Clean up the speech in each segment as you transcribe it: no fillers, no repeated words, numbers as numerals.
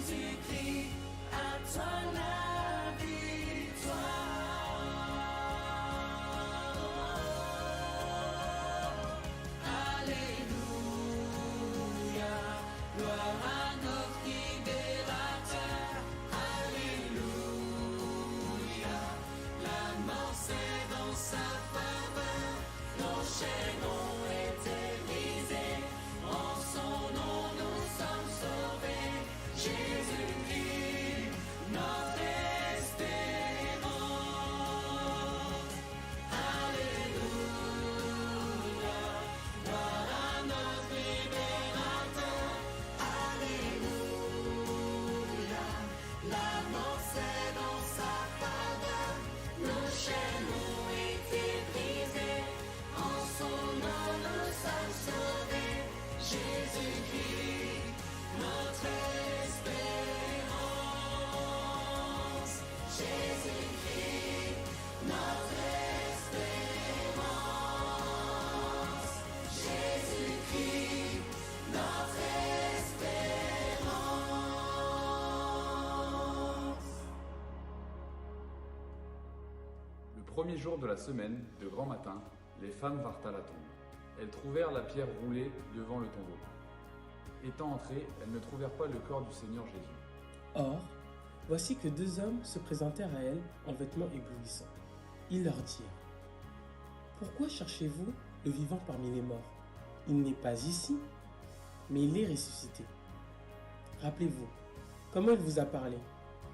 Jésus-Christ, à toi la victoire. Alléluia, gloire à notre libérateur. Alléluia, la mort c'est dans sa faveur, nos chaînes ont été brisées, en son nom nous sommes sauvés. Jésus-Christ, notre espérance. Alléluia, gloire à notre libérateur. Alléluia, la mort c'est dans sa faveur, nos chaînes ont été brisées, en son nom nous sommes sauvés. Jésus-Christ, notre espérance. Jésus-Christ, notre espérance. Jésus-Christ, notre espérance. Le premier jour de la semaine, de grand matin, les femmes vinrent à la tombe. Elles trouvèrent la pierre roulée devant le tombeau. Étant entrées, elles ne trouvèrent pas le corps du Seigneur Jésus. Or, voici que 2 hommes se présentèrent à elles en vêtements éblouissants. Ils leur dirent : « Pourquoi cherchez-vous le vivant parmi les morts ? Il n'est pas ici, mais il est ressuscité. Rappelez-vous, comment il vous a parlé ?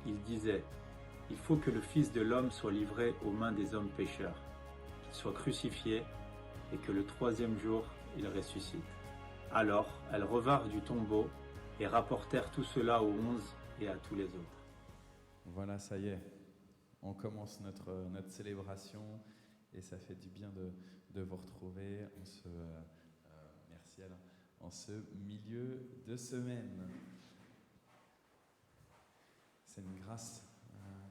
Il disait : il faut que le Fils de l'homme soit livré aux mains des hommes pécheurs, qu'il soit crucifié et que le 3e jour il ressuscite. Alors elles revinrent du tombeau et rapportèrent tout cela aux 11 et à tous les autres. Voilà, ça y est, on commence notre célébration et ça fait du bien de vous retrouver merci Alain, en ce milieu de semaine. C'est une grâce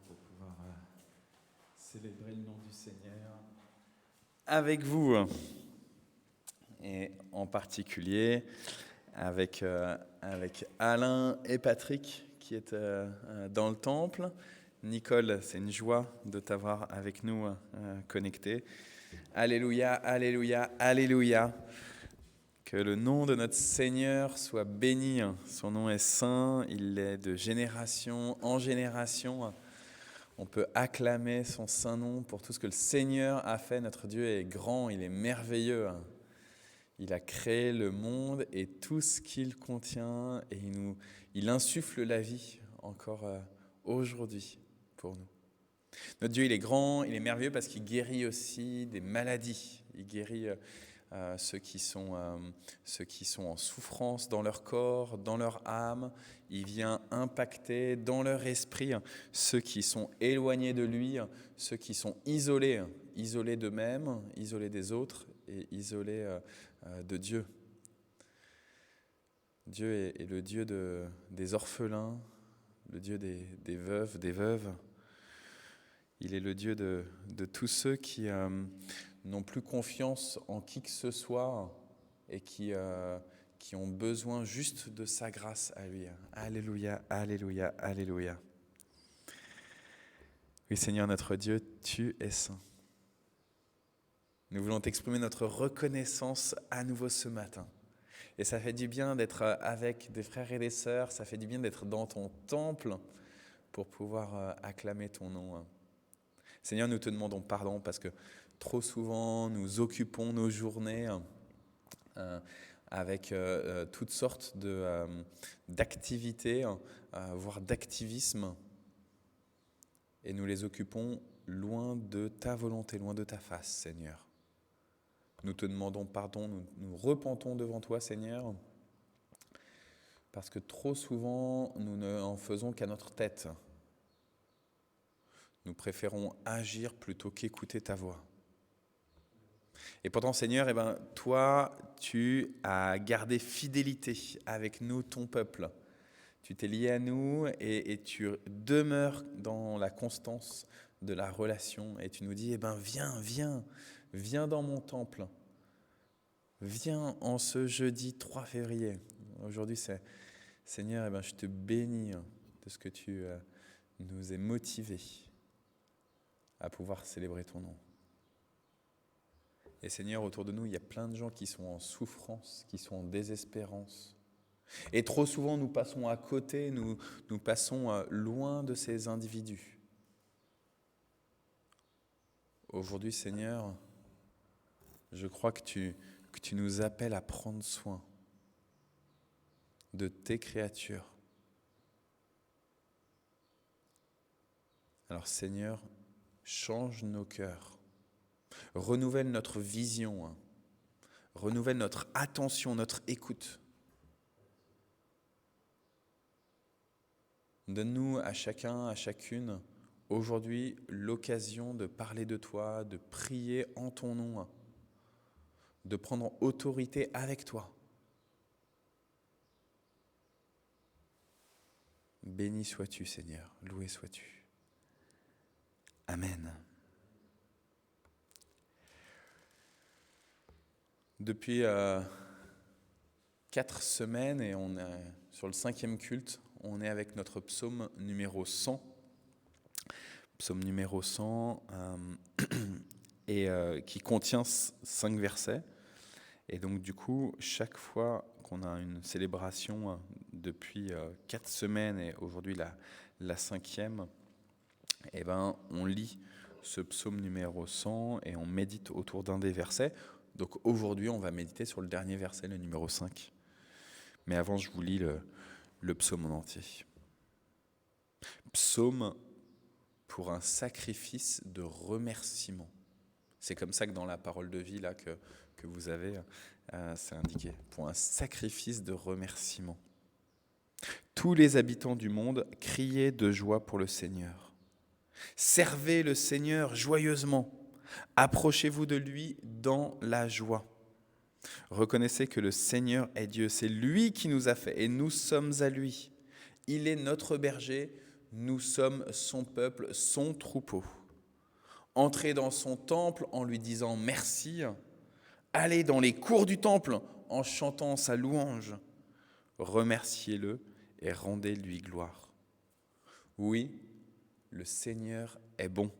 pour pouvoir célébrer le nom du Seigneur avec vous, et en particulier avec Alain et Patrick qui est dans le temple. Nicole, c'est une joie de t'avoir avec nous connecté. Alléluia, alléluia, alléluia. Que le nom de notre Seigneur soit béni. Son nom est saint, il est de génération en génération. On peut acclamer son saint nom pour tout ce que le Seigneur a fait. Notre Dieu est grand, il est merveilleux. Il a créé le monde et tout ce qu'il contient et il insuffle la vie encore aujourd'hui pour nous. Notre Dieu, il est grand, il est merveilleux parce qu'il guérit aussi des maladies. Il guérit ceux qui sont en souffrance dans leur corps, dans leur âme. Il vient impacter dans leur esprit ceux qui sont éloignés de lui, ceux qui sont isolés d'eux-mêmes, isolés des autres et isolés de Dieu. Dieu est le Dieu des orphelins, le Dieu des veuves, des veuves. Il est le Dieu de tous ceux qui n'ont plus confiance en qui que ce soit et qui ont besoin juste de sa grâce à lui. Alléluia, alléluia, alléluia. Oui, Seigneur notre Dieu, tu es saint. Nous voulons t'exprimer notre reconnaissance à nouveau ce matin. Et ça fait du bien d'être avec des frères et des sœurs, ça fait du bien d'être dans ton temple pour pouvoir acclamer ton nom. Seigneur, nous te demandons pardon parce que trop souvent nous occupons nos journées avec toutes sortes d'activités, voire d'activisme, et nous les occupons loin de ta volonté, loin de ta face, Seigneur. Nous te demandons pardon, nous repentons devant toi, Seigneur, parce que trop souvent, nous ne en faisons qu'à notre tête. Nous préférons agir plutôt qu'écouter ta voix. Et pourtant, Seigneur, toi, tu as gardé fidélité avec nous, ton peuple. Tu t'es lié à nous et tu demeures dans la constance de la relation. Et tu nous dis, viens dans mon temple. Viens en ce jeudi 3 février. Aujourd'hui, Seigneur, je te bénis de ce que tu nous es motivés à pouvoir célébrer ton nom. Et Seigneur, autour de nous, il y a plein de gens qui sont en souffrance, qui sont en désespérance. Et trop souvent, nous passons à côté, nous passons loin de ces individus. Aujourd'hui, Seigneur, je crois que tu nous appelles à prendre soin de tes créatures. Alors Seigneur, change nos cœurs, renouvelle notre vision, renouvelle notre attention, notre écoute. Donne-nous à chacun, à chacune, aujourd'hui, l'occasion de parler de toi, de prier en ton nom, de prendre autorité avec toi. Béni sois-tu, Seigneur, loué sois-tu. Amen. Depuis 4 semaines, et on est sur le 5e culte, on est avec notre psaume numéro 100. Psaume numéro 100, qui contient 5 versets. Et donc du coup, chaque fois qu'on a une célébration depuis 4 semaines, et aujourd'hui la 5e, on lit ce psaume numéro 100 et on médite autour d'un des versets. Donc aujourd'hui, on va méditer sur le dernier verset, le numéro 5. Mais avant, je vous lis le psaume en entier. Psaume pour un sacrifice de remerciement. C'est comme ça que dans la parole de vie là, que vous avez, c'est indiqué. Pour un sacrifice de remerciement. Tous les habitants du monde, criez de joie pour le Seigneur. Servez le Seigneur joyeusement. Approchez-vous de lui dans la joie. Reconnaissez que le Seigneur est Dieu. C'est lui qui nous a fait et nous sommes à lui. Il est notre berger. Nous sommes son peuple, son troupeau. Entrez dans son temple en lui disant merci. Allez dans les cours du temple en chantant sa louange. Remerciez-le et rendez-lui gloire. Oui, le Seigneur est bon.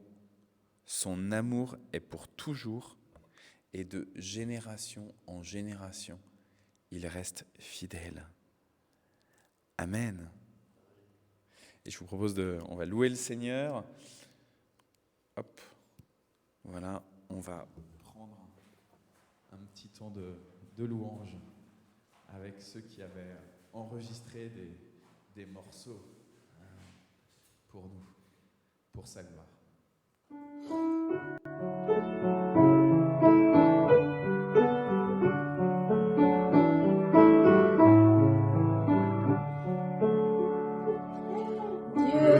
Son amour est pour toujours et de génération en génération, il reste fidèle. Amen. Et je vous propose on va louer le Seigneur. Hop, voilà, on va prendre un petit temps de louange avec ceux qui avaient enregistré des morceaux pour nous, pour sa gloire.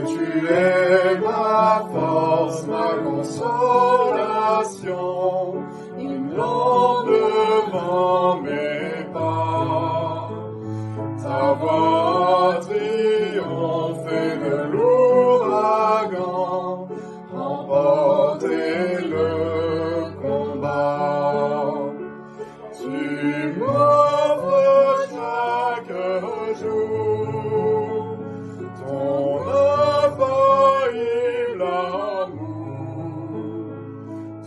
Tu es ma force, ma consolation, une lampe devant mes pas. Ta voix triomphée de l'ouragan, remportez le combat. Tu m'offres chaque jour ton infaillible amour,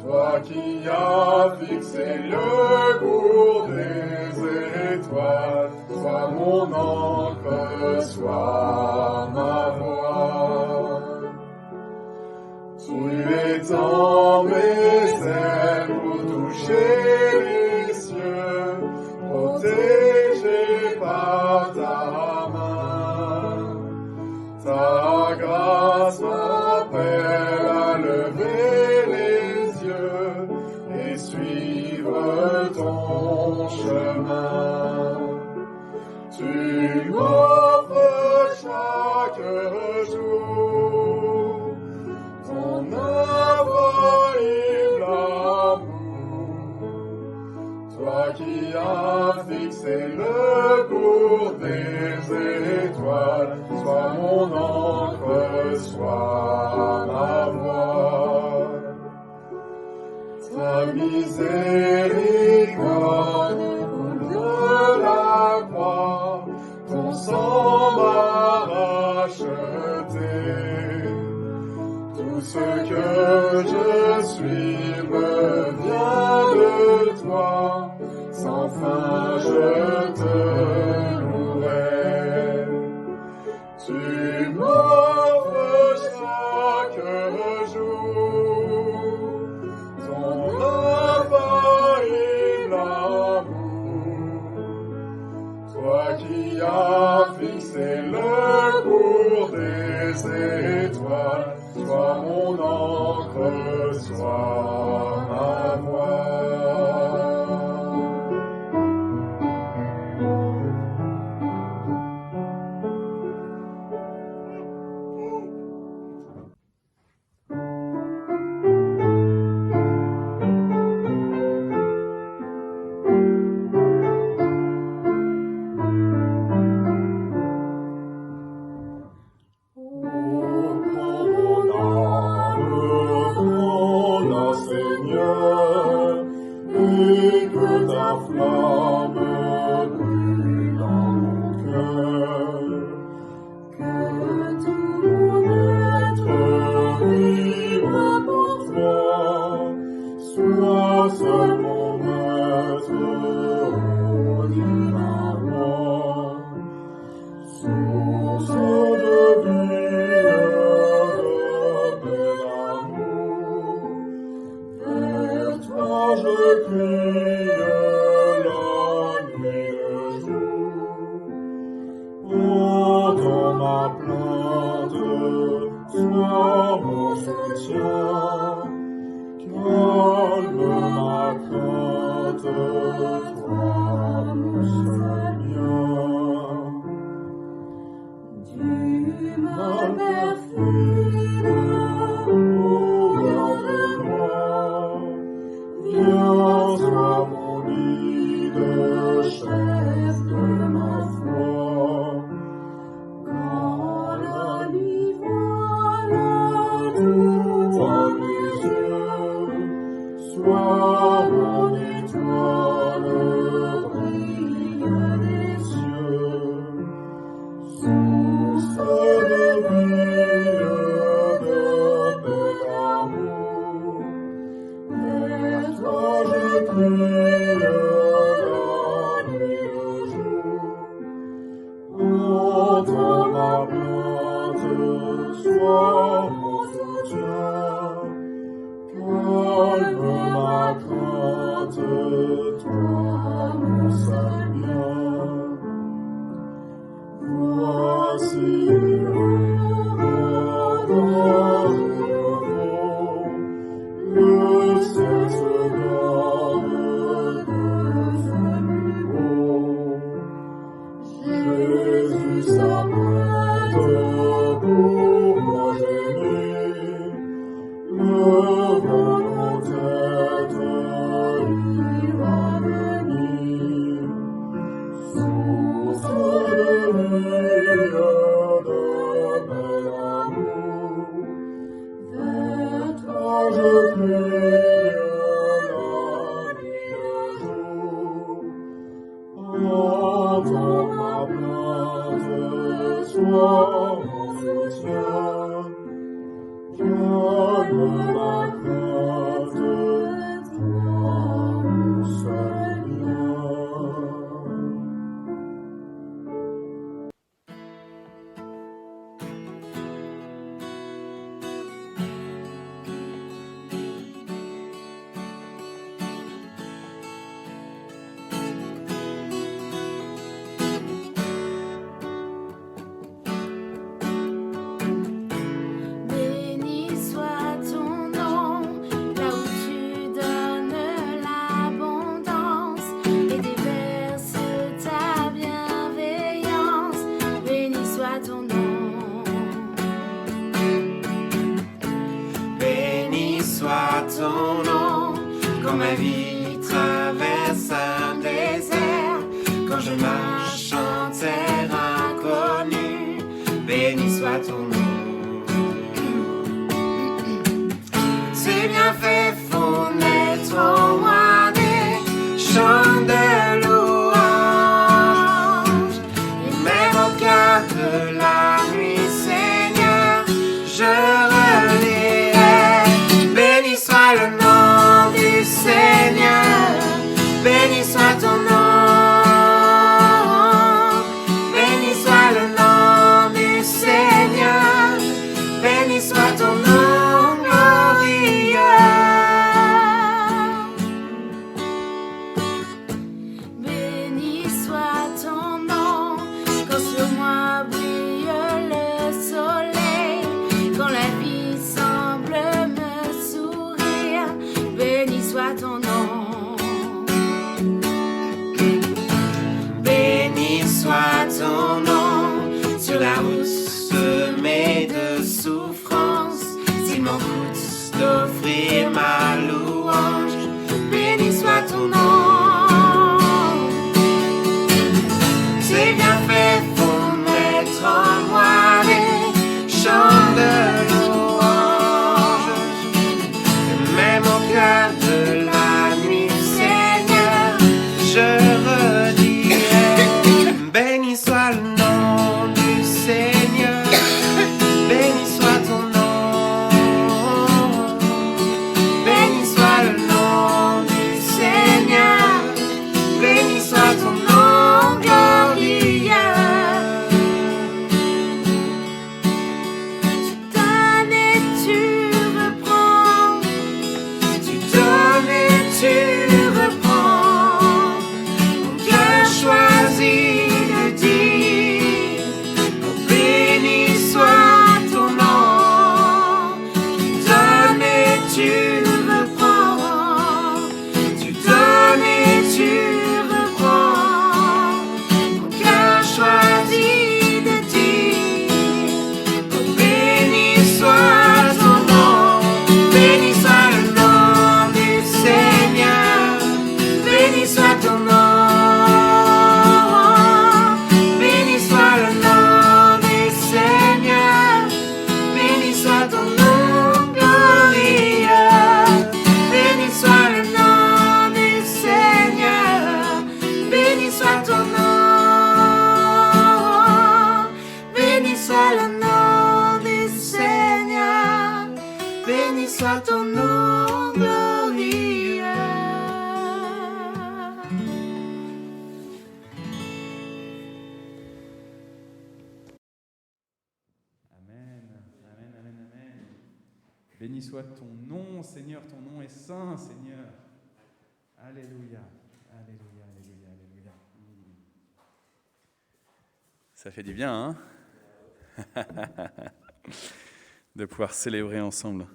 toi qui as fixé le cours des étoiles, sois mon encre, sois ma voix. Tu étends mes ailes pour toucher les cieux, protégé par ta main. Ta grâce m'appelle à lever les yeux et suivre ton chemin. Tu m'offres chaque jour ton infaillible amour, toi qui as fixé le cours des étoiles, sois mon encre, sois ma voix. Ta miséricorde coule de la croix, ton sang racheté. Tout ce que je suis me vient de toi, sans fin je te louerai. Tu m'offres chaque jour ton infaillible amour, toi qui as fixé le cours des étoiles. Sois mon encre, sois ma voix. De la nuit soit ton nom, béni soit le nom du Seigneur, béni soit ton nom. Béni soit le nom du Seigneur, béni soit ton nom glorieux. Béni soit le nom du Seigneur, béni soit ton nom. Béni soit le nom du Seigneur, béni soit ton nom glorieux. Amen, amen, amen, amen. Béni soit ton nom, Seigneur, ton nom est saint, Seigneur. Alléluia, alléluia, alléluia, alléluia. Ça fait du bien, hein? De pouvoir célébrer ensemble.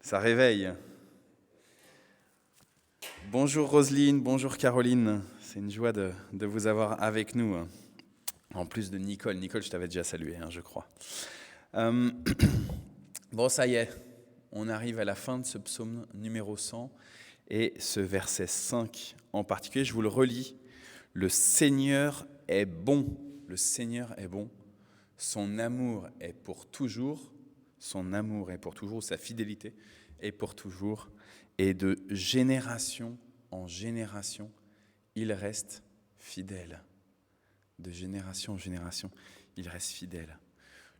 Ça réveille. Bonjour Roselyne, bonjour Caroline. C'est une joie de vous avoir avec nous. En plus de Nicole. Nicole, je t'avais déjà salué, hein, je crois. Bon, ça y est, on arrive à la fin de ce psaume numéro 100 et ce verset 5 en particulier, je vous le relis. Le Seigneur est bon, le Seigneur est bon, son amour est pour toujours, son amour est pour toujours, sa fidélité est pour toujours, et de génération en génération, il reste fidèle. De génération en génération, il reste fidèle.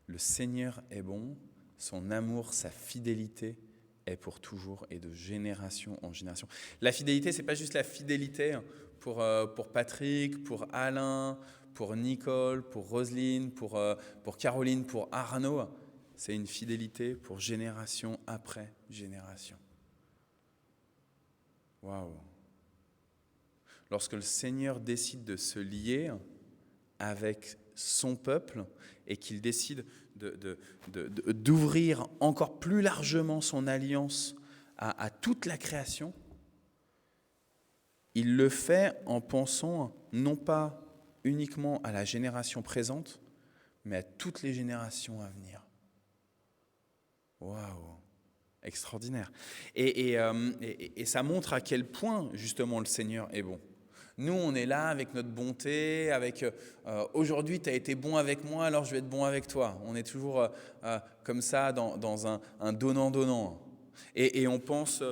Le Seigneur est bon, son amour, sa fidélité est pour toujours et de génération en génération. La fidélité, ce n'est pas juste la fidélité pour Patrick, pour Alain, pour Nicole, pour Roselyne, pour Caroline, pour Arnaud. C'est une fidélité pour génération après génération. Waouh! Lorsque le Seigneur décide de se lier avec son peuple et qu'il décide d'ouvrir encore plus largement son alliance à toute la création, il le fait en pensant non pas uniquement à la génération présente, mais à toutes les générations à venir. Waouh! Extraordinaire. Et ça montre à quel point, justement, le Seigneur est bon. Nous, on est là avec notre bonté, avec aujourd'hui, tu as été bon avec moi, alors je vais être bon avec toi. On est toujours comme ça dans un donnant-donnant. Et on pense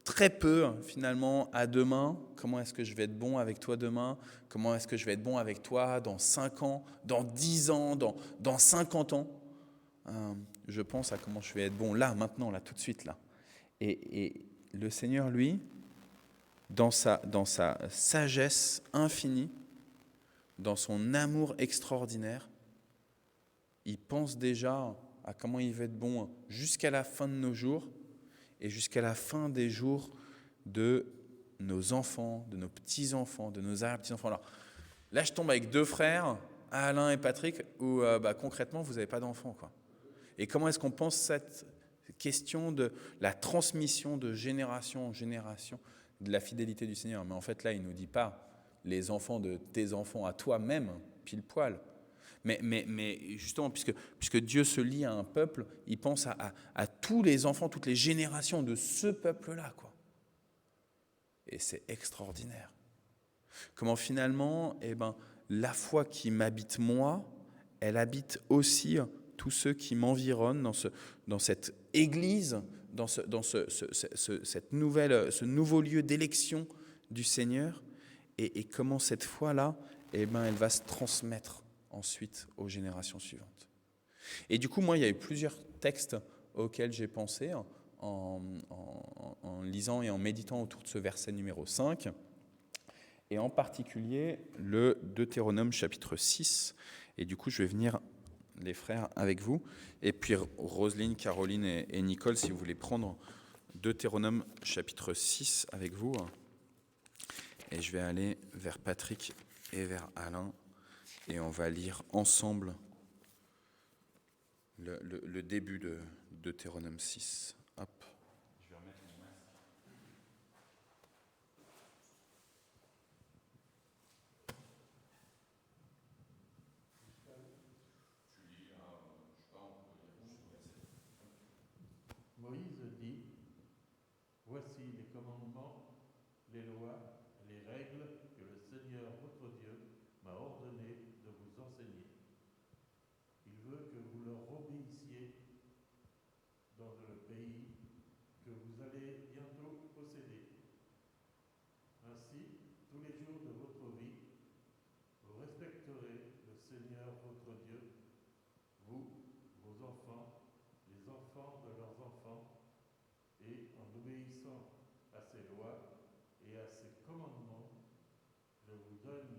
très peu, finalement, à demain. Comment est-ce que je vais être bon avec toi demain? Comment est-ce que je vais être bon avec toi dans 5 ans, dans 10 ans, dans 50 ans? Je pense à comment je vais être bon là, maintenant, là, tout de suite, là. Et le Seigneur, lui, dans sa sagesse infinie, dans son amour extraordinaire, il pense déjà à comment il va être bon jusqu'à la fin de nos jours et jusqu'à la fin des jours de nos enfants, de nos petits-enfants, de nos arrière-petits-enfants. Alors, là, je tombe avec 2 frères, Alain et Patrick, où concrètement, vous n'avez pas d'enfants, quoi. Et comment est-ce qu'on pense cette question de la transmission de génération en génération de la fidélité du Seigneur? Mais en fait, là, il ne nous dit pas les enfants de tes enfants à toi-même, pile poil. Mais justement, puisque Dieu se lie à un peuple, il pense à tous les enfants, toutes les générations de ce peuple-là, quoi. Et c'est extraordinaire. Comment finalement, la foi qui m'habite moi, elle habite aussi tous ceux qui m'environnent dans cette église, dans ce nouveau lieu d'élection du Seigneur, et comment cette foi-là, elle va se transmettre ensuite aux générations suivantes. Et du coup, moi, il y a eu plusieurs textes auxquels j'ai pensé en lisant et en méditant autour de ce verset numéro 5, et en particulier le Deutéronome chapitre 6. Et du coup, je vais venir, les frères, avec vous. Et puis Roselyne, Caroline et Nicole, si vous voulez prendre Deutéronome chapitre 6 avec vous. Et je vais aller vers Patrick et vers Alain. Et on va lire ensemble le début de Deutéronome 6. Hop. Je vais remettre mon masque. commandements, les lois, les règles que le Seigneur votre Dieu m'a ordonné de vous enseigner. Il veut que vous leur obéissiez dans le pays que vous allez bientôt posséder. Ainsi, tous les jours de votre vie, vous respecterez le Seigneur votre Dieu, vous, vos enfants, les enfants de leurs enfants, et en obéissant à ses lois et à ses commandements, je vous donne,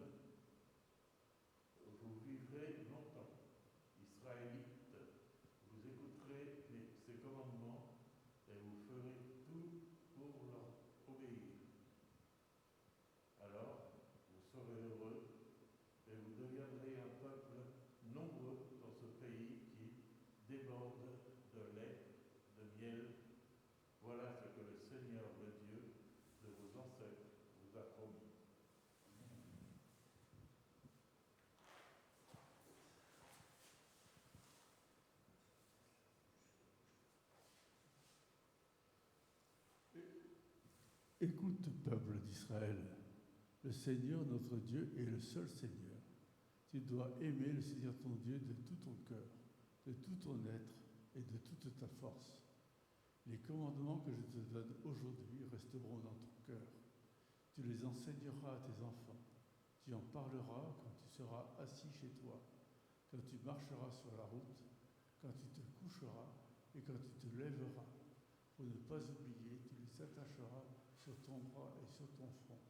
vous vivrez longtemps. Israélites, vous écouterez ces commandements et vous ferez tout pour leur obéir. Alors, vous serez heureux et vous deviendrez un peuple nombreux dans ce pays qui déborde de lait, de miel. Voilà ce que le Seigneur, le Dieu de vos ancêtres, vous a promis. Écoute, peuple d'Israël, le Seigneur notre Dieu est le seul Seigneur. Tu dois aimer le Seigneur ton Dieu de tout ton cœur, de tout ton être et de toute ta force. Les commandements que je te donne aujourd'hui resteront dans ton cœur. Tu les enseigneras à tes enfants. Tu en parleras quand tu seras assis chez toi, quand tu marcheras sur la route, quand tu te coucheras et quand tu te lèveras. Pour ne pas oublier, tu les attacheras sur ton bras et sur ton front.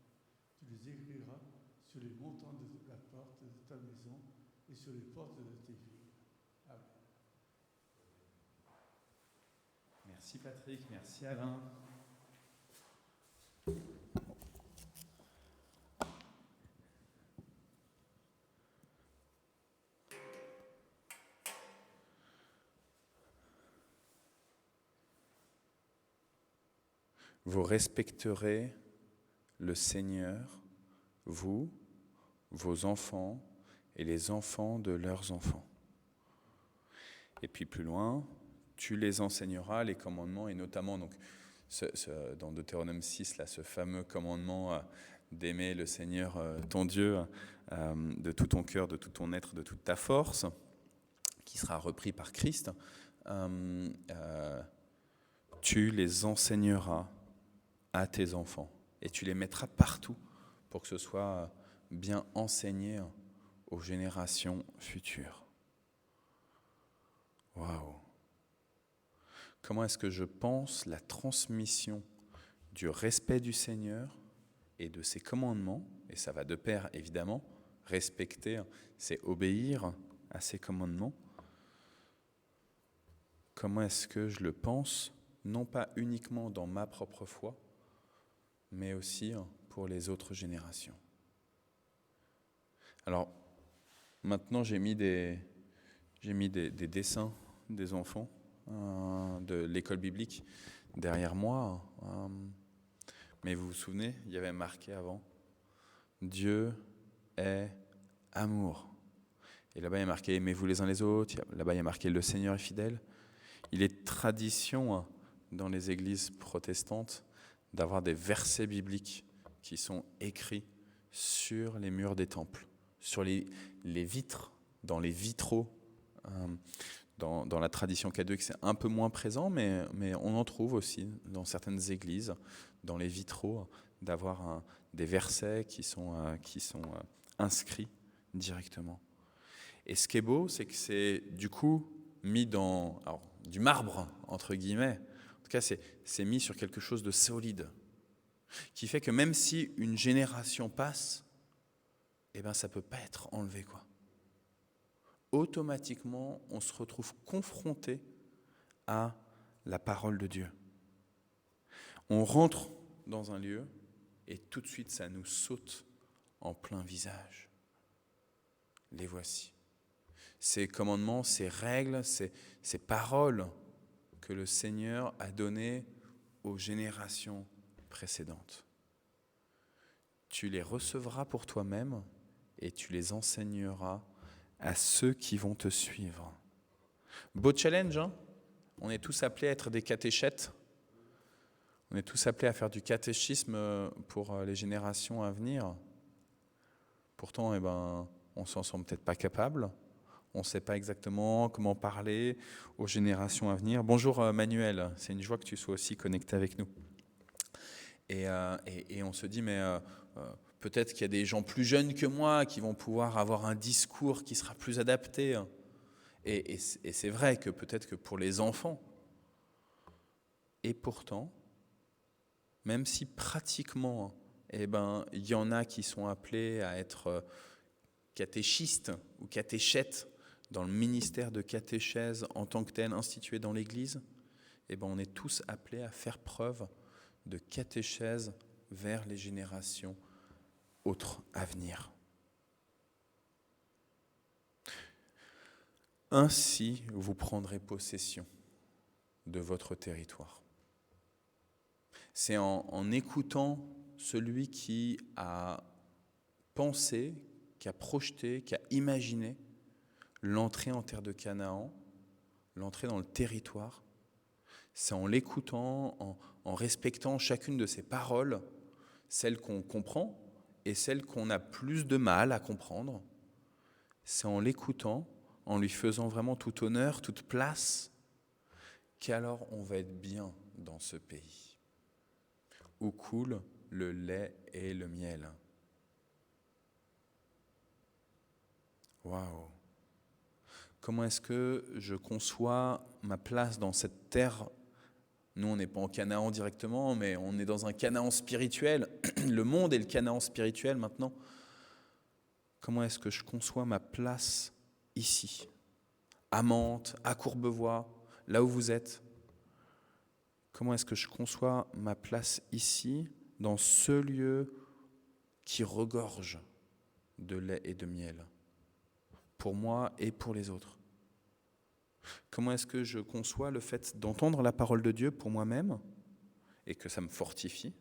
Tu les écriras sur les montants de la porte de ta maison et sur les portes de tes villes. Amen. Merci Patrick, merci Alain. Vous respecterez le Seigneur, vous, vos enfants et les enfants de leurs enfants. Et puis plus loin, tu les enseigneras les commandements, et notamment donc, dans Deutéronome 6, là, ce fameux commandement d'aimer le Seigneur ton Dieu de tout ton cœur, de tout ton être, de toute ta force, qui sera repris par Christ, tu les enseigneras à tes enfants et tu les mettras partout pour que ce soit bien enseigné aux générations futures. Waouh! Comment est-ce que je pense la transmission du respect du Seigneur et de ses commandements, et ça va de pair évidemment, respecter, c'est obéir à ses commandements. Comment est-ce que je le pense, non pas uniquement dans ma propre foi, mais aussi pour les autres générations. Alors, maintenant j'ai mis des dessins des enfants de l'école biblique derrière moi. Mais vous vous souvenez, il y avait marqué avant « Dieu est amour ». Et là-bas, il y a marqué « Aimez-vous les uns les autres ». Là-bas, il y a marqué « Le Seigneur est fidèle ». Il est tradition dans les églises protestantes d'avoir des versets bibliques qui sont écrits sur les murs des temples, sur les vitres, dans les vitraux. Dans la tradition catholique, c'est un peu moins présent, mais on en trouve aussi dans certaines églises, dans les vitraux, d'avoir des versets qui sont inscrits directement. Et ce qui est beau, c'est que c'est du coup mis dans du marbre, entre guillemets. En tout cas, c'est mis sur quelque chose de solide, qui fait que même si une génération passe, eh ben, ça ne peut pas être enlevé, quoi. Automatiquement, on se retrouve confronté à la parole de Dieu. On rentre dans un lieu et tout de suite, ça nous saute en plein visage. Les voici. Ces commandements, ces règles, ces paroles que le Seigneur a données aux générations précédentes. Tu les recevras pour toi-même et tu les enseigneras à ceux qui vont te suivre. Beau challenge, hein ? On est tous appelés à être des catéchètes. On est tous appelés à faire du catéchisme pour les générations à venir. Pourtant, on s'en sent peut-être pas capable. On ne sait pas exactement comment parler aux générations à venir. Bonjour Manuel, c'est une joie que tu sois aussi connecté avec nous. Et on se dit, mais peut-être qu'il y a des gens plus jeunes que moi qui vont pouvoir avoir un discours qui sera plus adapté. Et c'est vrai que peut-être que pour les enfants, et pourtant, même si pratiquement, il y en a qui sont appelés à être catéchistes ou catéchètes dans le ministère de catéchèse en tant que tel institué dans l'Église, on est tous appelés à faire preuve de catéchèse vers les générations autres à venir. Ainsi, vous prendrez possession de votre territoire. C'est en écoutant celui qui a pensé, qui a projeté, qui a imaginé l'entrée en terre de Canaan, l'entrée dans le territoire. C'est en l'écoutant, en respectant chacune de ses paroles, celles qu'on comprend et celles qu'on a plus de mal à comprendre. C'est en l'écoutant, en lui faisant vraiment tout honneur, toute place, qu'alors on va être bien dans ce pays, où coule le lait et le miel. Waouh! Comment est-ce que je conçois ma place dans cette terre? Nous, on n'est pas en Canaan directement, mais on est dans un Canaan spirituel. Le monde est le Canaan spirituel maintenant. Comment est-ce que je conçois ma place ici, à Mantes, à Courbevoie, là où vous êtes? Comment est-ce que je conçois ma place ici, dans ce lieu qui regorge de lait et de miel, pour moi et pour les autres? Comment est-ce que je conçois le fait d'entendre la parole de Dieu pour moi-même et que ça me fortifie,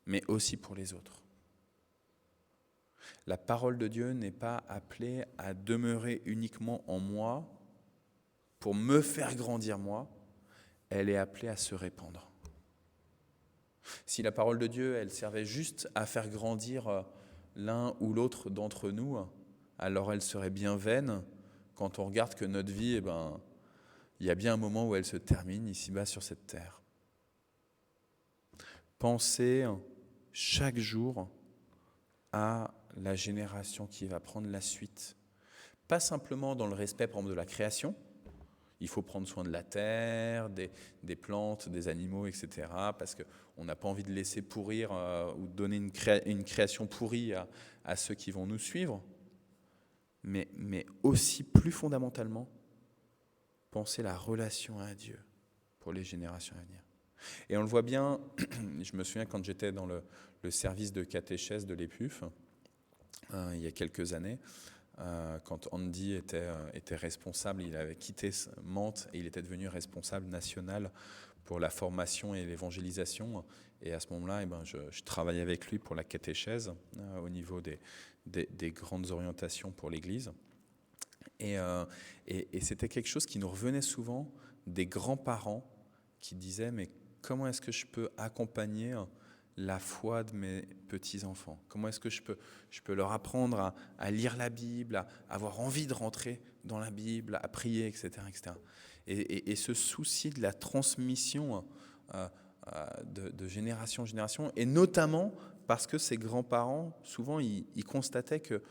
mais aussi pour les autres? La parole de Dieu n'est pas appelée à demeurer uniquement en moi pour me faire grandir moi, elle est appelée à se répandre. Si la parole de Dieu, elle servait juste à faire grandir l'un ou l'autre d'entre nous, alors elle serait bien vaine quand on regarde que notre vie, il y a bien un moment où elle se termine ici-bas sur cette terre. Pensez chaque jour à la génération qui va prendre la suite. Pas simplement dans le respect, par exemple, de la création. Il faut prendre soin de la terre, des plantes, des animaux, etc. Parce qu'on n'a pas envie de laisser pourrir ou de donner une création pourrie à ceux qui vont nous suivre. Mais aussi, plus fondamentalement, penser la relation à Dieu pour les générations à venir. Et on le voit bien, je me souviens quand j'étais dans le service de catéchèse de l'EPUF, il y a quelques années, quand Andy était responsable, il avait quitté Mantes et il était devenu responsable national pour la formation et l'évangélisation. Et à ce moment-là, je travaillais avec lui pour la catéchèse au niveau des grandes orientations pour l'Église. Et c'était quelque chose qui nous revenait souvent des grands-parents qui disaient « Mais comment est-ce que je peux accompagner la foi de mes petits-enfants? Comment est-ce que je peux leur apprendre à lire la Bible, à avoir envie de rentrer dans la Bible, à prier, etc. etc. » Et ce souci de la transmission de génération en génération, et notamment parce que ces grands-parents, souvent, ils constataient que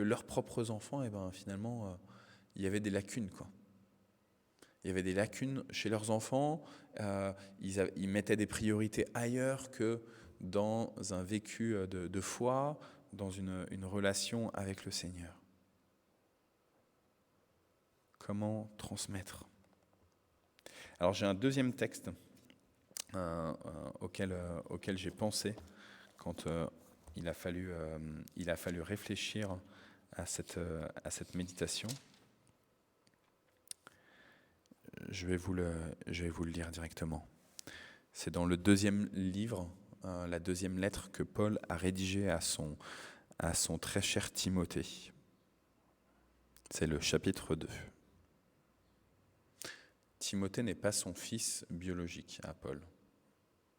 leurs propres enfants, finalement, il y avait des lacunes, quoi. Il y avait des lacunes chez leurs enfants, ils mettaient des priorités ailleurs que dans un vécu de foi, dans une relation avec le Seigneur. Comment transmettre? Alors j'ai un deuxième texte auquel j'ai pensé quand il a fallu réfléchir à cette méditation. Je vais vous le lire directement. C'est dans le deuxième livre, la deuxième lettre que Paul a rédigée à son très cher Timothée. C'est le chapitre 2. Timothée n'est pas son fils biologique à Paul.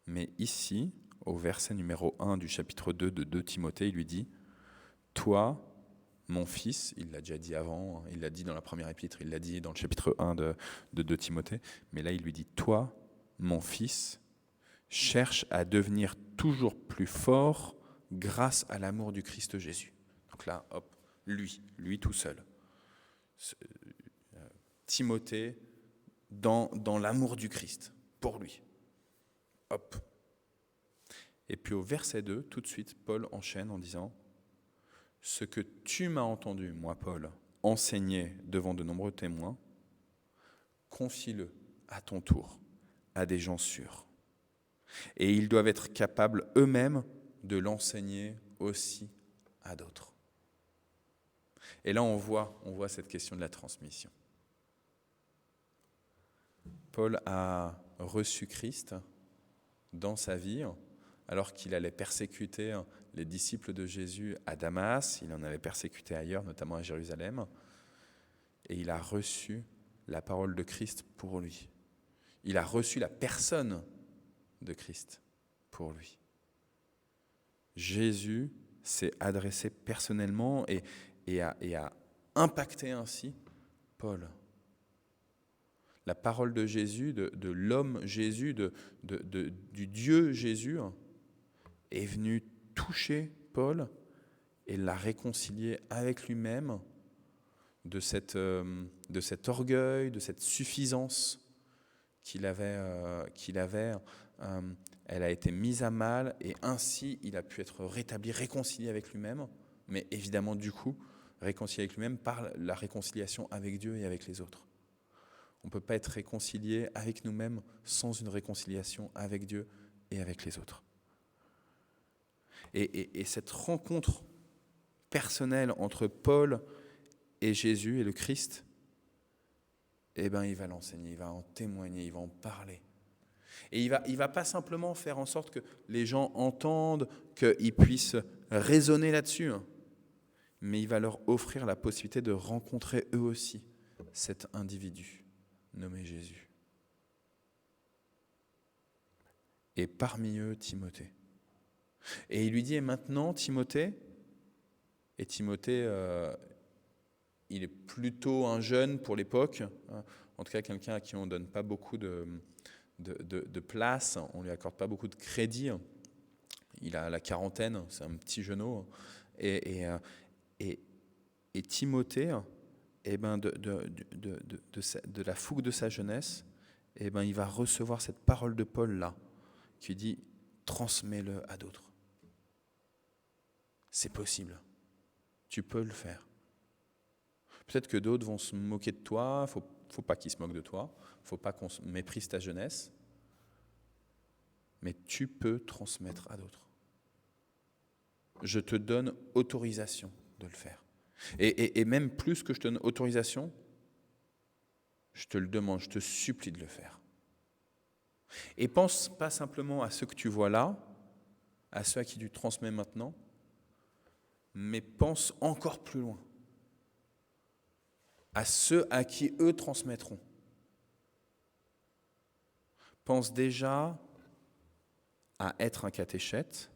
Mais ici, au verset numéro 1 du chapitre 2 de 2 Timothée, il lui dit « Toi, mon fils », il l'a déjà dit avant, il l'a dit dans la première épître, il l'a dit dans le chapitre 1 de 2 Timothée, mais là il lui dit « Toi, mon fils, cherche à devenir toujours plus fort grâce à l'amour du Christ Jésus. » Donc là, hop, lui tout seul. Timothée dans l'amour du Christ, pour lui. Hop. Et puis au verset 2, tout de suite, Paul enchaîne en disant « Ce que tu m'as entendu, moi Paul, enseigner devant de nombreux témoins, confie-le à ton tour à des gens sûrs. Et ils doivent être capables eux-mêmes de l'enseigner aussi à d'autres. » Et là, on voit cette question de la transmission. Paul a reçu Christ dans sa vie, alors qu'il allait persécuter les disciples de Jésus à Damas, il en avait persécuté ailleurs, notamment à Jérusalem, et il a reçu la parole de Christ pour lui. Il a reçu la personne de Christ pour lui. Jésus s'est adressé personnellement et a impacté ainsi Paul. La parole de Jésus, de l'homme Jésus, du Dieu Jésus, est venue toucher Paul et l'a réconcilié avec lui-même de cet orgueil, de cette suffisance qu'il avait. Elle a été mise à mal et ainsi il a pu être rétabli, réconcilié avec lui-même, mais évidemment du coup réconcilié avec lui-même par la réconciliation avec Dieu et avec les autres. On ne peut pas être réconcilié avec nous-mêmes sans une réconciliation avec Dieu et avec les autres. Et cette rencontre personnelle entre Paul et Jésus et le Christ, eh ben, il va l'enseigner, il va en témoigner, il va en parler. Et il va pas simplement faire en sorte que les gens entendent, qu'ils puissent raisonner là-dessus, mais il va leur offrir la possibilité de rencontrer eux aussi cet individu nommé Jésus. Et parmi eux, Timothée. Et il lui dit, et maintenant, Timothée, et Timothée, il est plutôt un jeune pour l'époque, en tout cas quelqu'un à qui on ne donne pas beaucoup de place, on ne lui accorde pas beaucoup de crédit. Il a la quarantaine, c'est un petit genou. Et Timothée, eh ben de la fougue de sa jeunesse, eh ben il va recevoir cette parole de Paul là, qui dit transmets-le à d'autres. C'est possible, tu peux le faire. Peut-être que d'autres vont se moquer de toi, faut pas qu'ils se moquent de toi, faut pas qu'on méprise ta jeunesse, mais tu peux transmettre à d'autres. Je te donne autorisation de le faire. Et même plus que je te donne autorisation, je te le demande, je te supplie de le faire. Et pense pas simplement à ceux que tu vois là, à ceux à qui tu transmets maintenant, mais pense encore plus loin, à ceux à qui eux transmettront. Pense déjà à être un catéchète,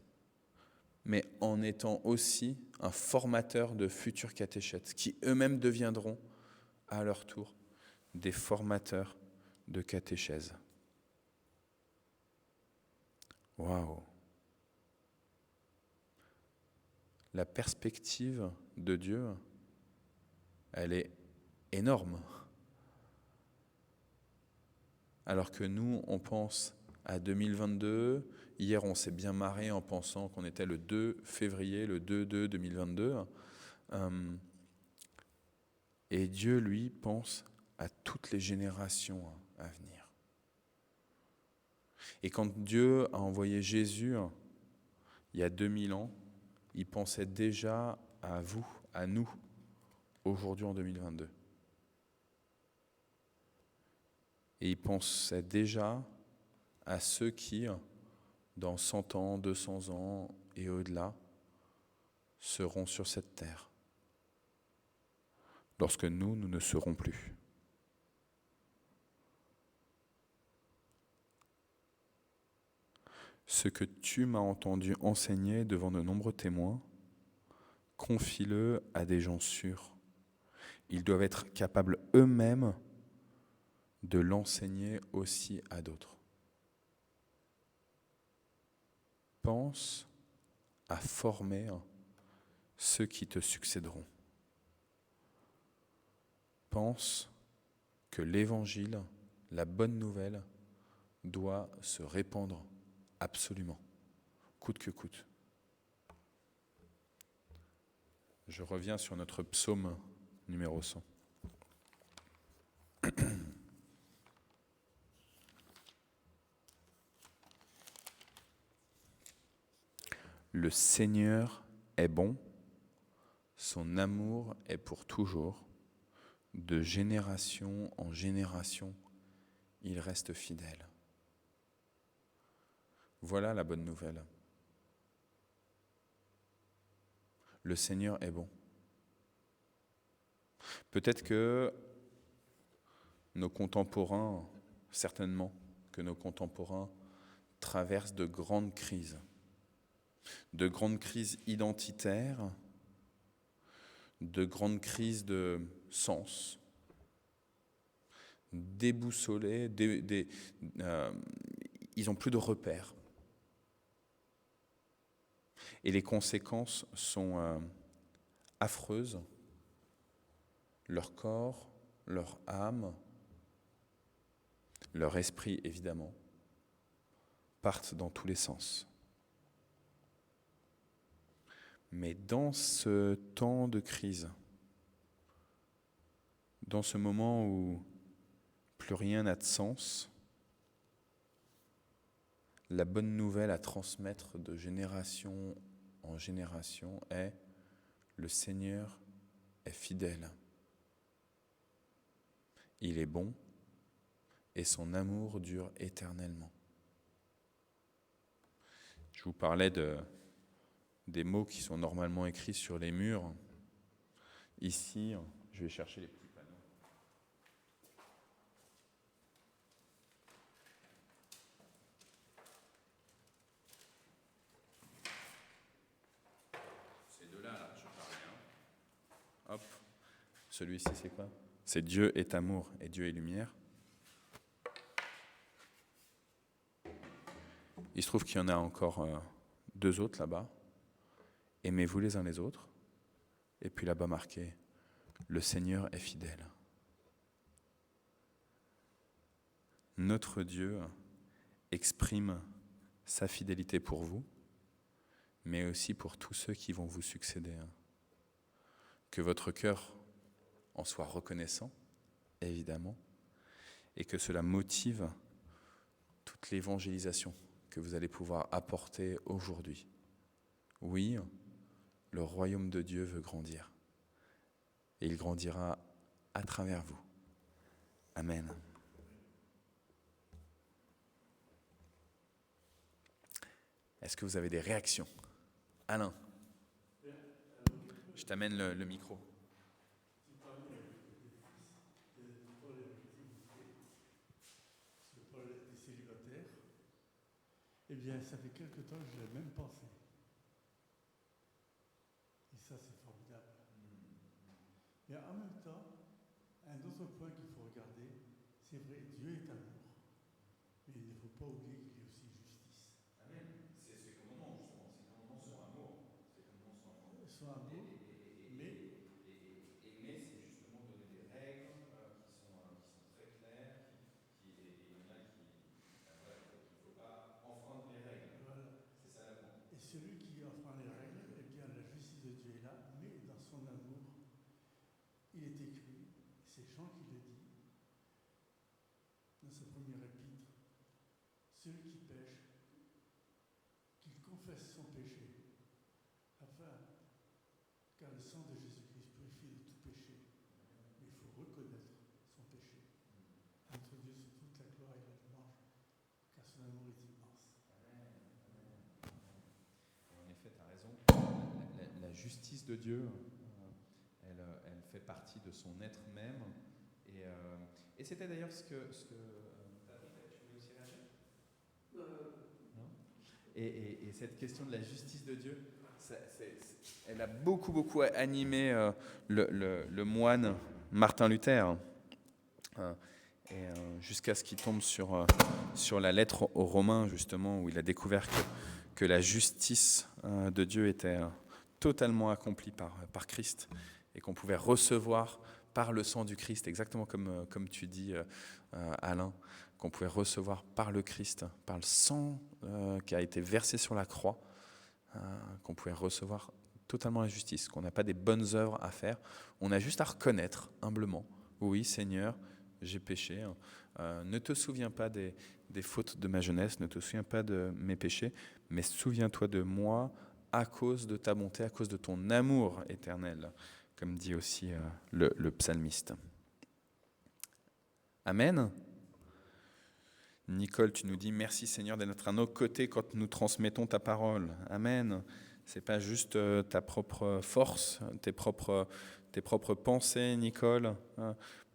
mais en étant aussi un formateur de futurs catéchètes, qui eux-mêmes deviendront, à leur tour, des formateurs de catéchèse. Waouh! La perspective de Dieu, elle est énorme. Alors que nous, on pense à 2022. Hier, on s'est bien marré en pensant qu'on était le 2 février, le 2/2/2022. Et Dieu, lui, pense à toutes les générations à venir. Et quand Dieu a envoyé Jésus, il y a 2000 ans, il pensait déjà à vous, à nous, aujourd'hui en 2022. Et il pensait déjà à ceux qui, dans 100 ans, 200 ans et au-delà, seront sur cette terre, lorsque nous ne serons plus. Ce que tu m'as entendu enseigner devant de nombreux témoins, confie-le à des gens sûrs. Ils doivent être capables eux-mêmes de l'enseigner aussi à d'autres. Pense à former ceux qui te succéderont. Pense que l'Évangile, la bonne nouvelle, doit se répandre absolument, coûte que coûte. Je reviens sur notre psaume numéro 100. Le Seigneur est bon, son amour est pour toujours, de génération en génération, il reste fidèle. Voilà la bonne nouvelle. Le Seigneur est bon. Peut-être que nos contemporains, certainement que nos contemporains traversent de grandes crises identitaires, de grandes crises de sens, déboussolés, ils n'ont plus de repères. Et les conséquences sont affreuses. Leur corps, leur âme, leur esprit, évidemment, partent dans tous les sens. Mais dans ce temps de crise, dans ce moment où plus rien n'a de sens, la bonne nouvelle à transmettre de génération en génération est « Le Seigneur est fidèle. Il est bon et son amour dure éternellement. » Je vous parlais des mots qui sont normalement écrits sur les murs. Ici, je vais chercher les petits panneaux. Ces deux-là, là, je parlais. Hop, celui-ci, c'est quoi ? C'est Dieu est amour et Dieu est lumière. Il se trouve qu'il y en a encore deux autres là-bas. Aimez-vous les uns les autres. Et puis là-bas marqué, le Seigneur est fidèle. Notre Dieu exprime sa fidélité pour vous, mais aussi pour tous ceux qui vont vous succéder. Que votre cœur en soit reconnaissant, évidemment, et que cela motive toute l'évangélisation que vous allez pouvoir apporter aujourd'hui. Oui, le royaume de Dieu veut grandir, et il grandira à travers vous. Amen. Est-ce que vous avez des réactions ? Alain, je t'amène le micro. Eh bien, ça fait quelque temps que je l'ai même pensé. Et ça, c'est formidable. Mais en même temps, un autre point qu'il faut regarder, c'est vrai, Dieu est amour. Mais il ne faut pas oublier qu'il est aussi justice. Amen. C'est commandement, justement. C'est commandement son amour. C'est commandement son amour. Son amour, mais aimer, c'est justement donner des règles qui sont très claires, et il y en a qu'il ne faut pas enfreindre les règles. voilà. C'est ça l'amour. Et celui qui enfreint les règles, eh bien, la justice de Dieu est là, mais dans son amour, il est écrit, c'est Jean qui le dit, dans sa première épître, celui qui pêche, qu'il confesse son péché, afin, car le sang de Jésus-Christ purifie de tout péché. Mais il faut reconnaître son péché. Notre Dieu, c'est toute la gloire et la louange, car son amour est immense. En effet, tu as raison. La justice de Dieu, elle fait partie de son être même. Et c'était d'ailleurs ce que tu voulais aussi réagir ? Non ? Et cette question de la justice de Dieu, elle a beaucoup animé le moine Martin Luther. Jusqu'à ce qu'il tombe sur la lettre aux Romains, justement, où il a découvert que la justice de Dieu était totalement accomplie par Christ, et qu'on pouvait recevoir par le sang du Christ, exactement comme tu dis, Alain, qu'on pouvait recevoir par le Christ, par le sang qui a été versé sur la croix, qu'on pouvait recevoir totalement la justice, qu'on n'a pas des bonnes œuvres à faire, on a juste à reconnaître humblement, oui Seigneur, j'ai péché, ne te souviens pas des fautes de ma jeunesse, ne te souviens pas de mes péchés, mais souviens-toi de moi à cause de ta bonté, à cause de ton amour éternel, comme dit aussi le psalmiste. Amen. Nicole, tu nous dis merci Seigneur d'être à nos côtés quand nous transmettons ta parole. Amen. C'est pas juste ta propre force, tes propres pensées, Nicole,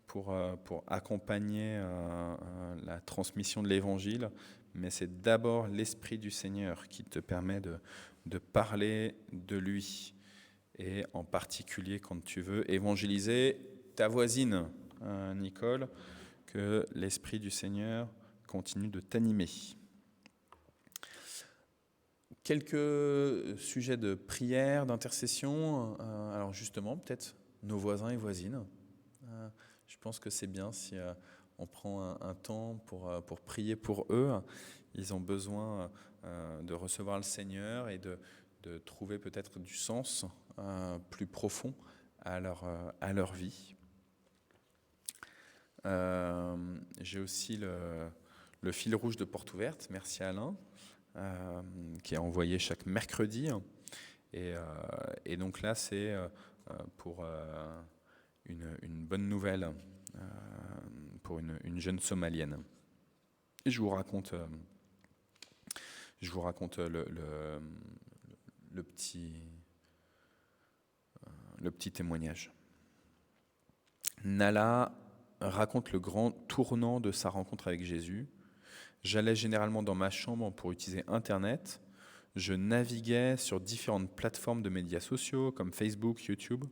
pour accompagner la transmission de l'Évangile, mais c'est d'abord l'Esprit du Seigneur qui te permet de parler de lui. Et en particulier quand tu veux évangéliser ta voisine, Nicole, que l'Esprit du Seigneur continue de t'animer. Quelques sujets de prière, d'intercession. Alors justement, peut-être nos voisins et voisines. Je pense que c'est bien si on prend un temps pour prier pour eux. Ils ont besoin de recevoir le Seigneur et de trouver peut-être du sens plus profond à leur vie. J'ai aussi le fil rouge de Porte Ouverte, merci à Alain, qui est envoyé chaque mercredi. Et donc là, c'est pour une bonne nouvelle pour une jeune Somalienne. Et je vous raconte le petit témoignage. Nala raconte le grand tournant de sa rencontre avec Jésus. J'allais généralement dans ma chambre pour utiliser Internet. Je naviguais sur différentes plateformes de médias sociaux comme Facebook, YouTube.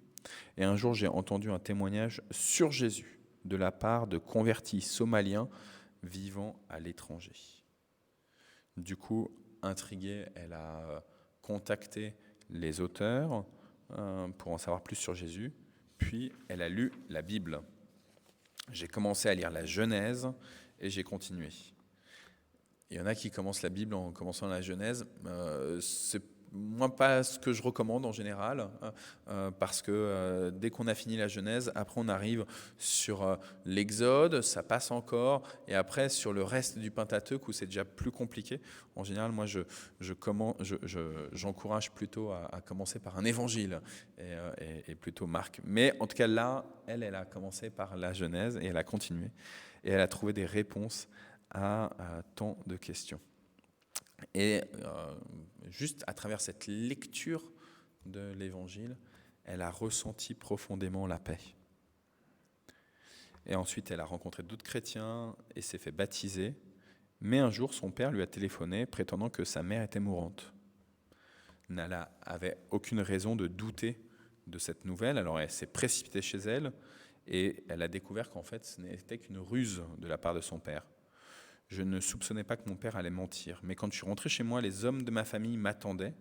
Et un jour, j'ai entendu un témoignage sur Jésus de la part de convertis somaliens vivant à l'étranger. Du coup, intriguée, elle a contacté les auteurs pour en savoir plus sur Jésus. Puis, elle a lu la Bible. J'ai commencé à lire la Genèse et j'ai continué. Il y en a qui commencent la Bible en commençant la Genèse. C'est moi pas ce que je recommande en général, parce que dès qu'on a fini la Genèse, après on arrive sur l'Exode, ça passe encore, et après sur le reste du Pentateuque où c'est déjà plus compliqué. En général, moi j'encourage plutôt à commencer par un évangile et plutôt Marc. Mais en tout cas là, elle a commencé par la Genèse et elle a continué et elle a trouvé des réponses à tant de questions. Et juste à travers cette lecture de l'Évangile, elle a ressenti profondément la paix. Et ensuite, elle a rencontré d'autres chrétiens et s'est fait baptiser. Mais un jour, son père lui a téléphoné prétendant que sa mère était mourante. Nala avait aucune raison de douter de cette nouvelle, alors elle s'est précipitée chez elle et elle a découvert qu'en fait, ce n'était qu'une ruse de la part de son père. Je ne soupçonnais pas que mon père allait mentir. Mais quand je suis rentré chez moi, les hommes de ma famille m'attendaient.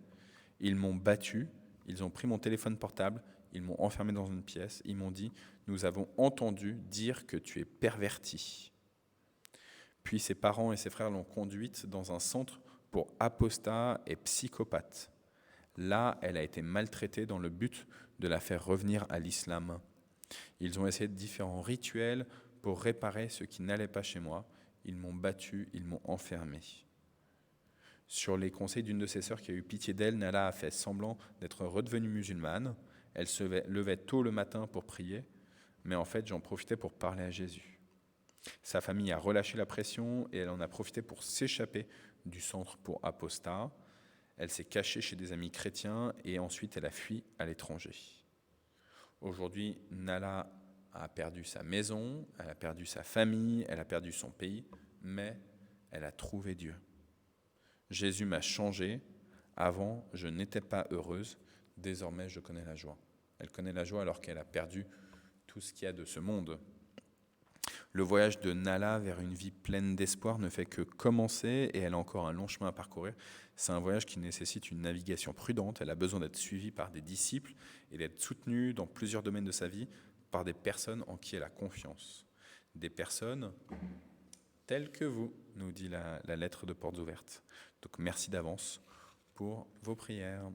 Ils m'ont battu, ils ont pris mon téléphone portable, ils m'ont enfermé dans une pièce. Ils m'ont dit « Nous avons entendu dire que tu es perverti ». Puis ses parents et ses frères l'ont conduite dans un centre pour apostats et psychopathes. Là, elle a été maltraitée dans le but de la faire revenir à l'islam. Ils ont essayé différents rituels pour réparer ce qui n'allait pas chez moi. Ils m'ont battu, ils m'ont enfermé. Sur les conseils d'une de ses sœurs qui a eu pitié d'elle, Nala a fait semblant d'être redevenue musulmane. Elle se levait tôt le matin pour prier, mais en fait, j'en profitais pour parler à Jésus. Sa famille a relâché la pression et elle en a profité pour s'échapper du centre pour apostats. Elle s'est cachée chez des amis chrétiens et ensuite elle a fui à l'étranger. Aujourd'hui, Nala a perdu sa maison, elle a perdu sa famille, elle a perdu son pays, mais elle a trouvé Dieu. Jésus m'a changé. Avant, je n'étais pas heureuse. Désormais, je connais la joie. Elle connaît la joie alors qu'elle a perdu tout ce qu'il y a de ce monde. Le voyage de Nala vers une vie pleine d'espoir ne fait que commencer et elle a encore un long chemin à parcourir. C'est un voyage qui nécessite une navigation prudente. Elle a besoin d'être suivie par des disciples et d'être soutenue dans plusieurs domaines de sa vie par des personnes en qui elle a confiance. Des personnes telles que vous, nous dit la lettre de Portes Ouvertes. Donc merci d'avance pour vos prières.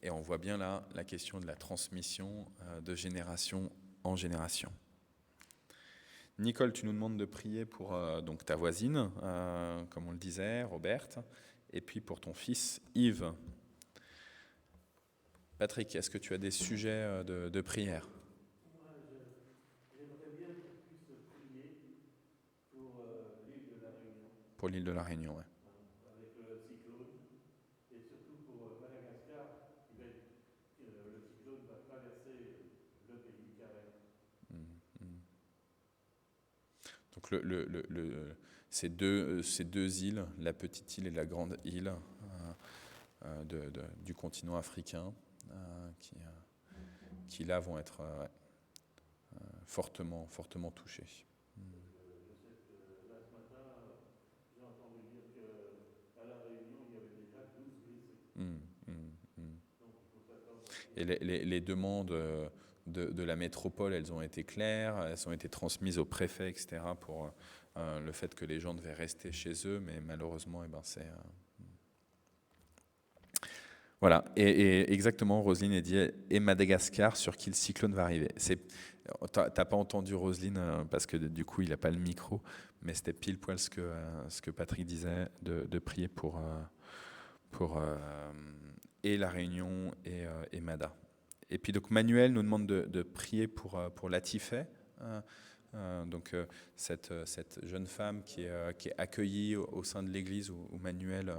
Et on voit bien là la question de la transmission de génération en génération. Nicole, tu nous demandes de prier pour donc ta voisine, comme on le disait, Roberte, et puis pour ton fils Yves. Patrick, est-ce que tu as des sujets de prière? Moi, j'aimerais bien qu'on puisse prier pour l'île de la Réunion, Pour l'île de la Réunion, oui. avec le cyclone, et surtout pour Madagascar, le cyclone va traverser le pays carrément. Donc ces deux îles, la petite île et la grande île du continent africain, qui là vont être fortement touchés. Je sais que là, ce matin, j'ai entendu dire qu'à La Réunion, il y avait déjà 12 blessés. Donc, il faut s'attendre. Et les demandes de la métropole, elles ont été claires, elles ont été transmises au préfet, etc., pour le fait que les gens devaient rester chez eux, mais malheureusement, c'est... Voilà, et exactement, Roselyne a dit, et Madagascar, sur qui le cyclone va arriver. T'as pas entendu Roselyne, parce que du coup, il n'a pas le micro, mais c'était pile poil ce que Patrick disait, de prier pour et la Réunion et Mada. Et puis donc Manuel nous demande de prier pour Latifeh, donc cette jeune femme qui est accueillie au sein de l'église où Manuel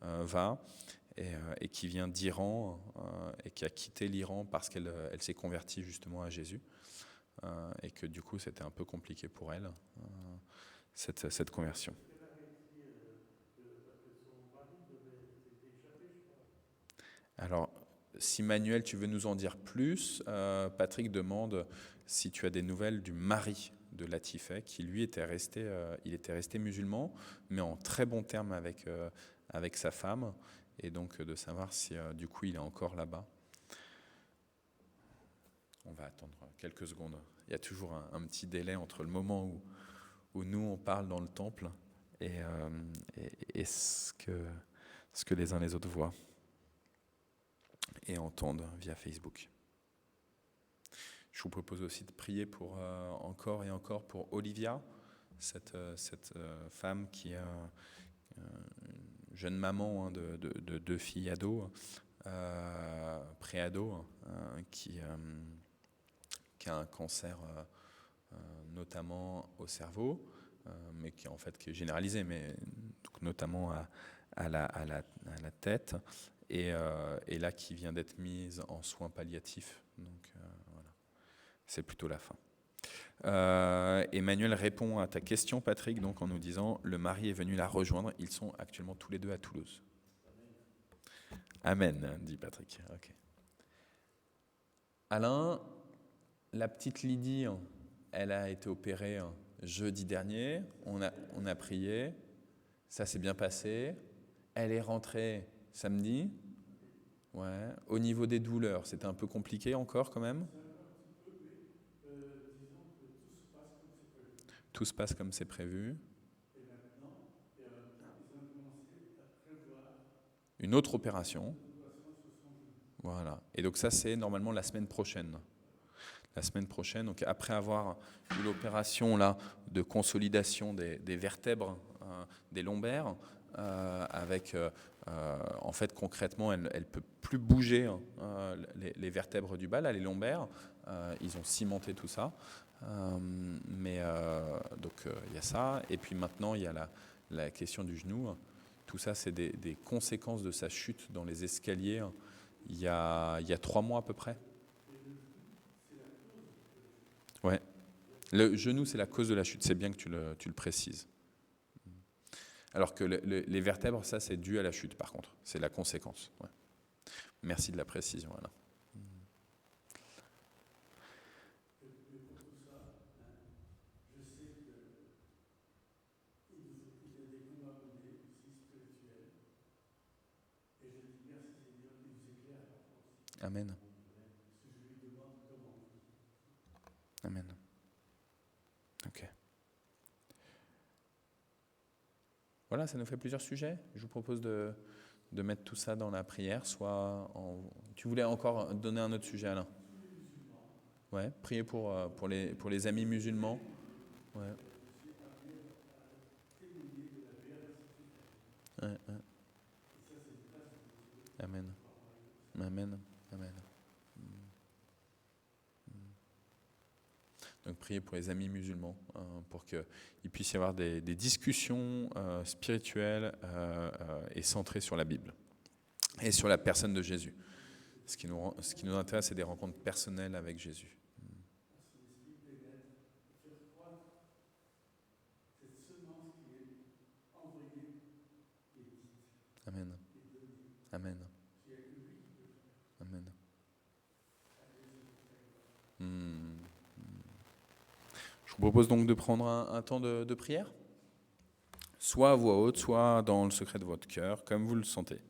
va et qui vient d'Iran et qui a quitté l'Iran parce qu'elle s'est convertie justement à Jésus et que du coup c'était un peu compliqué pour elle cette conversion. Alors, si Manuel, tu veux nous en dire plus, Patrick demande si tu as des nouvelles du mari de Latifeh, qui lui était resté musulman, mais en très bons termes avec sa femme, et donc de savoir si du coup il est encore là-bas. On va attendre quelques secondes. Il y a toujours un petit délai entre le moment où nous on parle dans le temple et ce que les uns les autres voient et entendent via Facebook. Je vous propose aussi de prier pour encore et encore pour Olivia, cette femme qui est une jeune maman de deux filles ados, pré-ados, qui a un cancer notamment au cerveau, mais qui est généralisé, mais donc notamment à la tête. Et là qui vient d'être mise en soins palliatifs. Donc voilà, c'est plutôt la fin. Emmanuel répond à ta question, Patrick, donc en nous disant le mari est venu la rejoindre. Ils sont actuellement tous les deux à Toulouse. Amen, dit Patrick. Okay. Alain, la petite Lydie, elle a été opérée jeudi dernier. On a prié, ça s'est bien passé. Elle est rentrée samedi. Ouais. Au niveau des douleurs, c'était un peu compliqué encore quand même. Tout se passe comme c'est prévu. Et maintenant, ils ont commencé à prévoir une autre opération. Voilà. Et donc ça, c'est normalement la semaine prochaine. La semaine prochaine, donc après avoir eu l'opération là de consolidation des vertèbres, des lombaires, avec en fait concrètement elle peut plus bouger les vertèbres du bas, là, les lombaires, ils ont cimenté tout ça, mais donc il y a ça, et puis maintenant il y a la question du genou. Tout ça c'est des conséquences de sa chute dans les escaliers il y a 3 mois à peu près. Ouais. Le genou c'est la cause de la chute, c'est bien que tu le précises. Alors que les vertèbres, ça, c'est dû à la chute, par contre. C'est la conséquence. Ouais. Merci de la précision, Alain. Amen. Amen. Ok. Voilà, ça nous fait plusieurs sujets. Je vous propose de mettre tout ça dans la prière. Tu voulais encore donner un autre sujet, Alain? Ouais, prier pour les amis musulmans. Ouais. Ouais, ouais. Amen. Amen. Amen. Donc prier pour les amis musulmans, pour qu'il puisse y avoir des discussions spirituelles et centrées sur la Bible et sur la personne de Jésus. Ce qui nous intéresse, c'est des rencontres personnelles avec Jésus. Amen. Amen. Amen. Je vous propose donc de prendre un temps de prière, soit à voix haute, soit dans le secret de votre cœur, comme vous le sentez.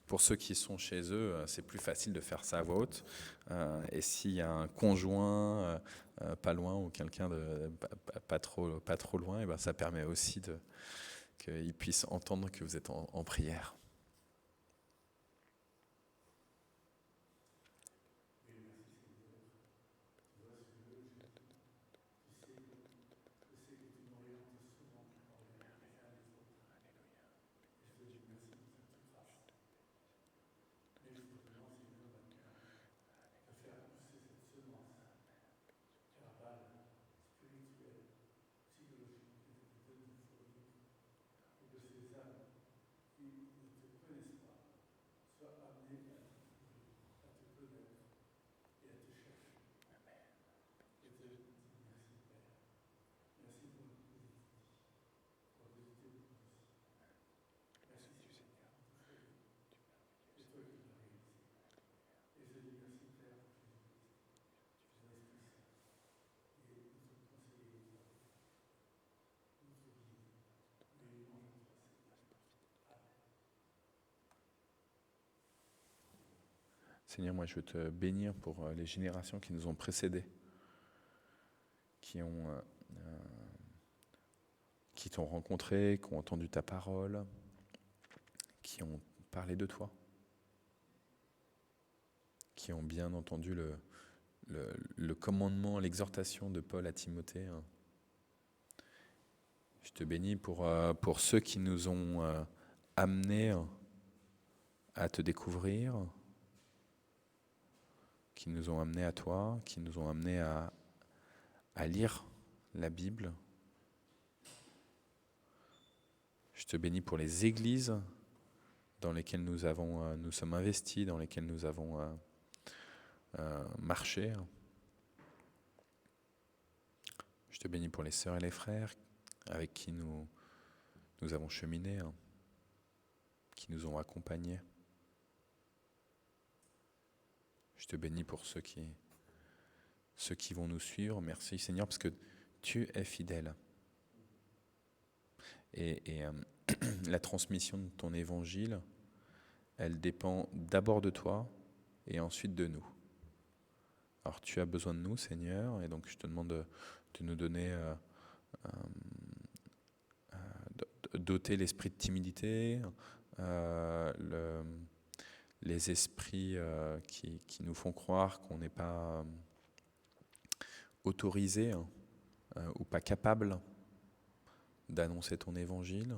Pour ceux qui sont chez eux, c'est plus facile de faire ça à voix haute. Et s'il y a un conjoint pas loin ou quelqu'un de pas trop loin, et ben ça permet aussi qu'ils puissent entendre que vous êtes en prière. Seigneur, moi je veux te bénir pour les générations qui nous ont précédés, qui t'ont rencontré, qui ont entendu ta parole, qui ont parlé de toi, qui ont bien entendu le commandement, l'exhortation de Paul à Timothée. Je te bénis pour ceux qui nous ont amenés à te découvrir, qui nous ont amenés à toi, qui nous ont amenés à lire la Bible. Je te bénis pour les églises dans lesquelles nous sommes investis, dans lesquelles nous avons marché. Je te bénis pour les sœurs et les frères avec qui nous avons cheminé, qui nous ont accompagnés. Je te bénis pour ceux qui vont nous suivre. Merci Seigneur, parce que tu es fidèle. Et la transmission de ton évangile, elle dépend d'abord de toi et ensuite de nous. Alors tu as besoin de nous, Seigneur, et donc je te demande de nous donner, doter l'esprit de timidité, les esprits qui nous font croire qu'on n'est pas autorisé ou pas capable d'annoncer ton évangile.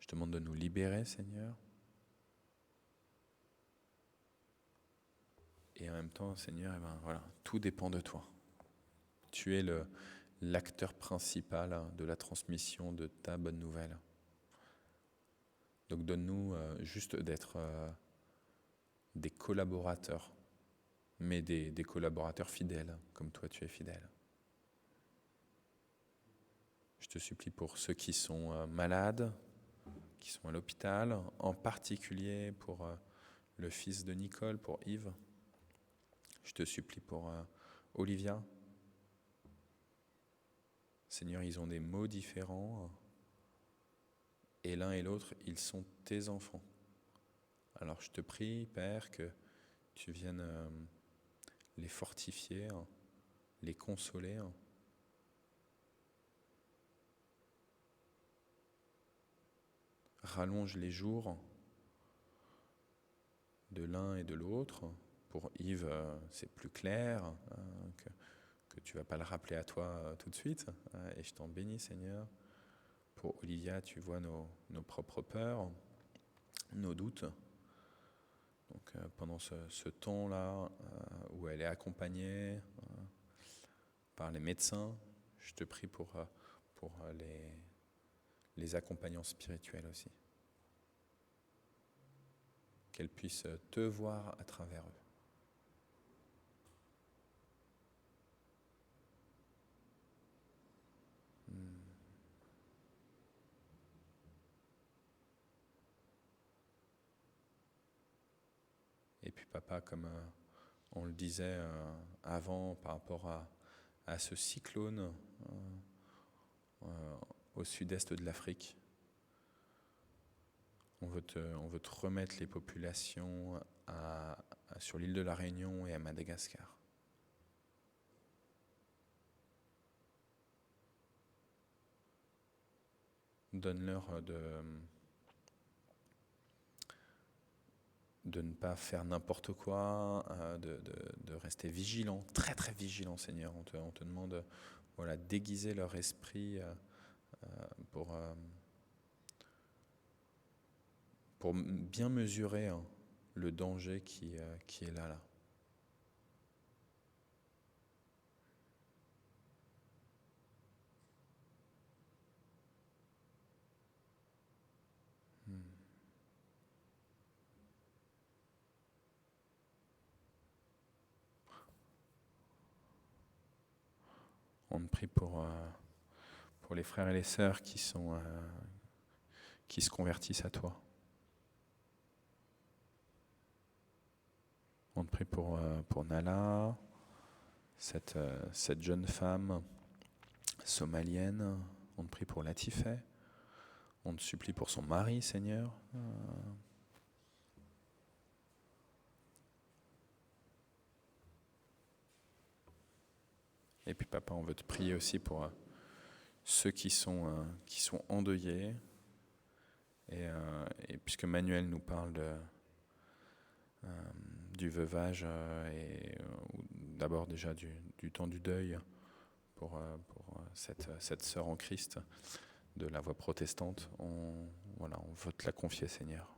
Je te demande de nous libérer, Seigneur. Et en même temps, Seigneur, tout dépend de toi. Tu es l'acteur principal de la transmission de ta bonne nouvelle. Donc donne-nous juste d'être des collaborateurs, mais des collaborateurs fidèles, comme toi tu es fidèle. Je te supplie pour ceux qui sont malades, qui sont à l'hôpital, en particulier pour le fils de Nicole, pour Yves. Je te supplie pour Olivia. Seigneur, ils ont des maux différents, et l'un et l'autre, ils sont tes enfants. Alors je te prie, Père, que tu viennes les fortifier, les consoler. Rallonge les jours de l'un et de l'autre. Pour Yves, c'est plus clair, que tu ne vas pas le rappeler à toi tout de suite. Et je t'en bénis, Seigneur. Pour Olivia, tu vois nos propres peurs, nos doutes. Donc pendant ce temps-là où elle est accompagnée par les médecins, je te prie pour les accompagnants spirituels aussi. Qu'elle puisse te voir à travers eux. Et puis papa, comme on le disait avant par rapport à ce cyclone au sud-est de l'Afrique, on veut te remettre les populations sur l'île de la Réunion et à Madagascar. Donne-leur de ne pas faire n'importe quoi, de rester vigilant, très très vigilant, Seigneur. On te demande d'aiguiser leur esprit pour bien mesurer le danger qui est là. On te prie pour les frères et les sœurs qui se convertissent à toi. On te prie pour Nala, cette jeune femme somalienne. On te prie pour Latifeh. On te supplie pour son mari, Seigneur. Et puis papa, on veut te prier aussi pour ceux qui sont endeuillés. Et puisque Manuel nous parle du veuvage d'abord déjà du temps du deuil pour cette sœur en Christ de la voie protestante, on veut te la confier, Seigneur.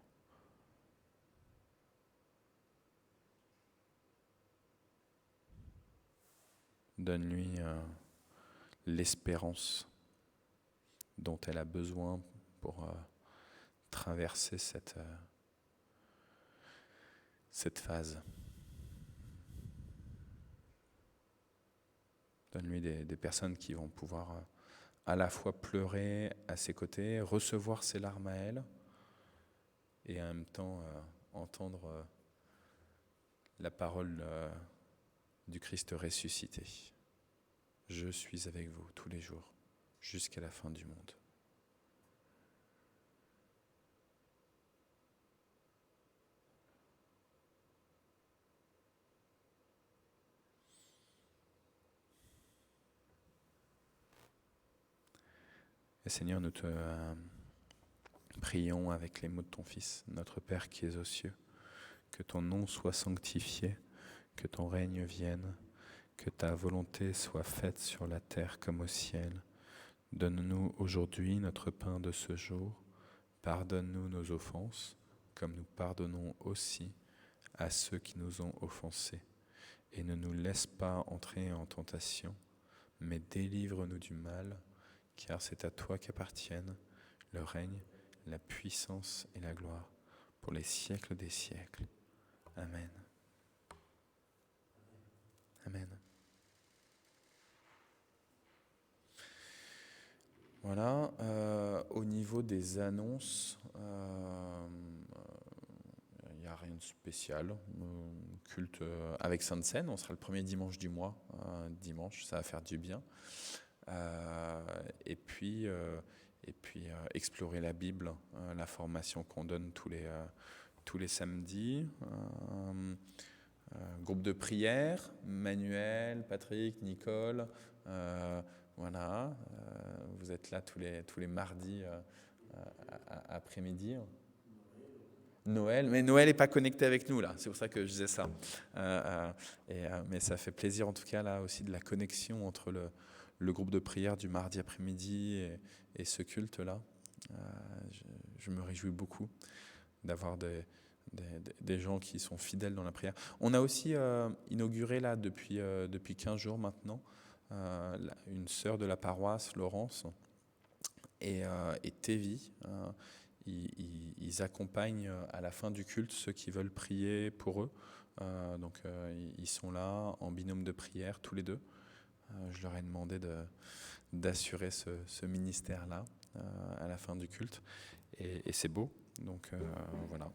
Donne-lui l'espérance dont elle a besoin pour traverser cette phase. Donne-lui des personnes qui vont pouvoir à la fois pleurer à ses côtés, recevoir ses larmes à elle, et en même temps entendre la parole du Christ ressuscité. Je suis avec vous tous les jours, jusqu'à la fin du monde. Et Seigneur, nous te prions avec les mots de ton Fils, notre Père qui es aux cieux, que ton nom soit sanctifié, que ton règne vienne, que ta volonté soit faite sur la terre comme au ciel. Donne-nous aujourd'hui notre pain de ce jour. Pardonne-nous nos offenses, comme nous pardonnons aussi à ceux qui nous ont offensés. Et ne nous laisse pas entrer en tentation, mais délivre-nous du mal, car c'est à toi qu'appartiennent le règne, la puissance et la gloire, pour les siècles des siècles. Amen. Amen. Voilà. Au niveau des annonces, il n'y a rien de spécial. Culte avec Sainte Seine, on sera le premier dimanche du mois. Dimanche, ça va faire du bien. Et puis explorer la Bible, la formation qu'on donne tous les samedis. Groupe de prière, Manuel, Patrick, Nicole, voilà. Vous êtes là tous les mardis après-midi. Noël, mais Noël n'est pas connecté avec nous là, c'est pour ça que je disais ça. Mais ça fait plaisir en tout cas là aussi de la connexion entre le groupe de prière du mardi après-midi et ce culte-là. Je me réjouis beaucoup d'avoir des gens qui sont fidèles dans la prière. On a aussi inauguré là depuis 15 jours maintenant une sœur de la paroisse, Laurence, et Tévi. Ils accompagnent à la fin du culte ceux qui veulent prier pour eux. Donc ils sont là en binôme de prière tous les deux. Je leur ai demandé d'assurer ce ministère-là à la fin du culte. Et c'est beau. Donc voilà.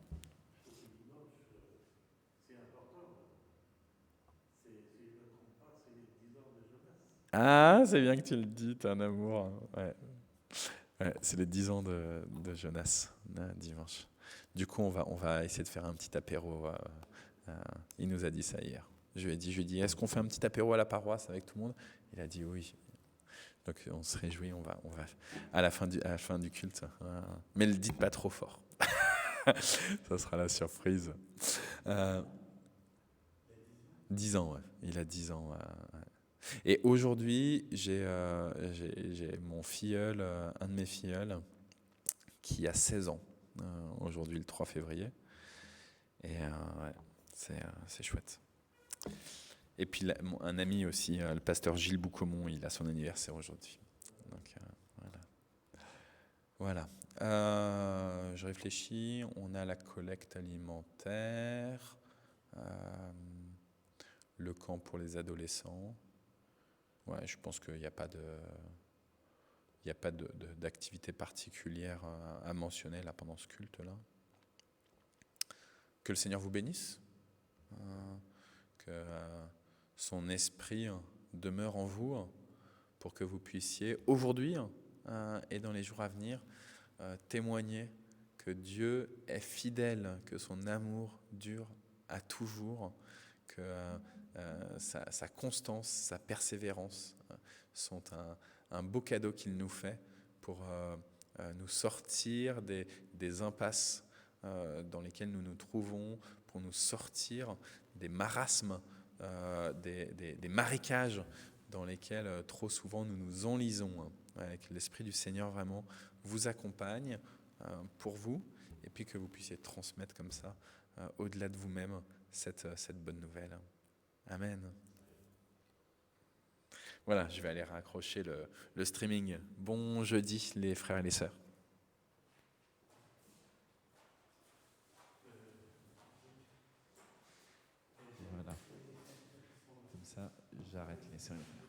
Ah, c'est bien que tu le dis, t'as un amour. Ouais. Ouais, c'est les 10 ans de Jonas, dimanche. Du coup, on va essayer de faire un petit apéro. Il nous a dit ça hier. Je lui ai dit, est-ce qu'on fait un petit apéro à la paroisse avec tout le monde? Il a dit oui. Donc on se réjouit, on va à la fin du culte. Mais ne le dites pas trop fort. Ça sera la surprise. 10 ans, ouais. Il a 10 ans. Et aujourd'hui, j'ai mon filleul, un de mes filleuls, qui a 16 ans, aujourd'hui le 3 février. Et ouais, c'est chouette. Et puis un ami aussi, le pasteur Gilles Boucaumont, il a son anniversaire aujourd'hui. Donc voilà. Je réfléchis, on a la collecte alimentaire, le camp pour les adolescents. Ouais, je pense qu'il n'y a pas d'activité particulière à mentionner là pendant ce culte-là. Que le Seigneur vous bénisse, que son esprit demeure en vous pour que vous puissiez aujourd'hui et dans les jours à venir témoigner que Dieu est fidèle, que son amour dure à toujours, que sa constance, sa persévérance sont un beau cadeau qu'il nous fait pour nous sortir des impasses dans lesquelles nous nous trouvons, pour nous sortir des marasmes, des marécages dans lesquels trop souvent nous nous enlisons. Que l'Esprit du Seigneur vraiment vous accompagne pour vous, et puis que vous puissiez transmettre comme ça, au-delà de vous-même, cette bonne nouvelle. Amen. Voilà, je vais aller raccrocher le streaming. Bon jeudi, les frères et les sœurs. Voilà. Comme ça, j'arrête les cérémonies.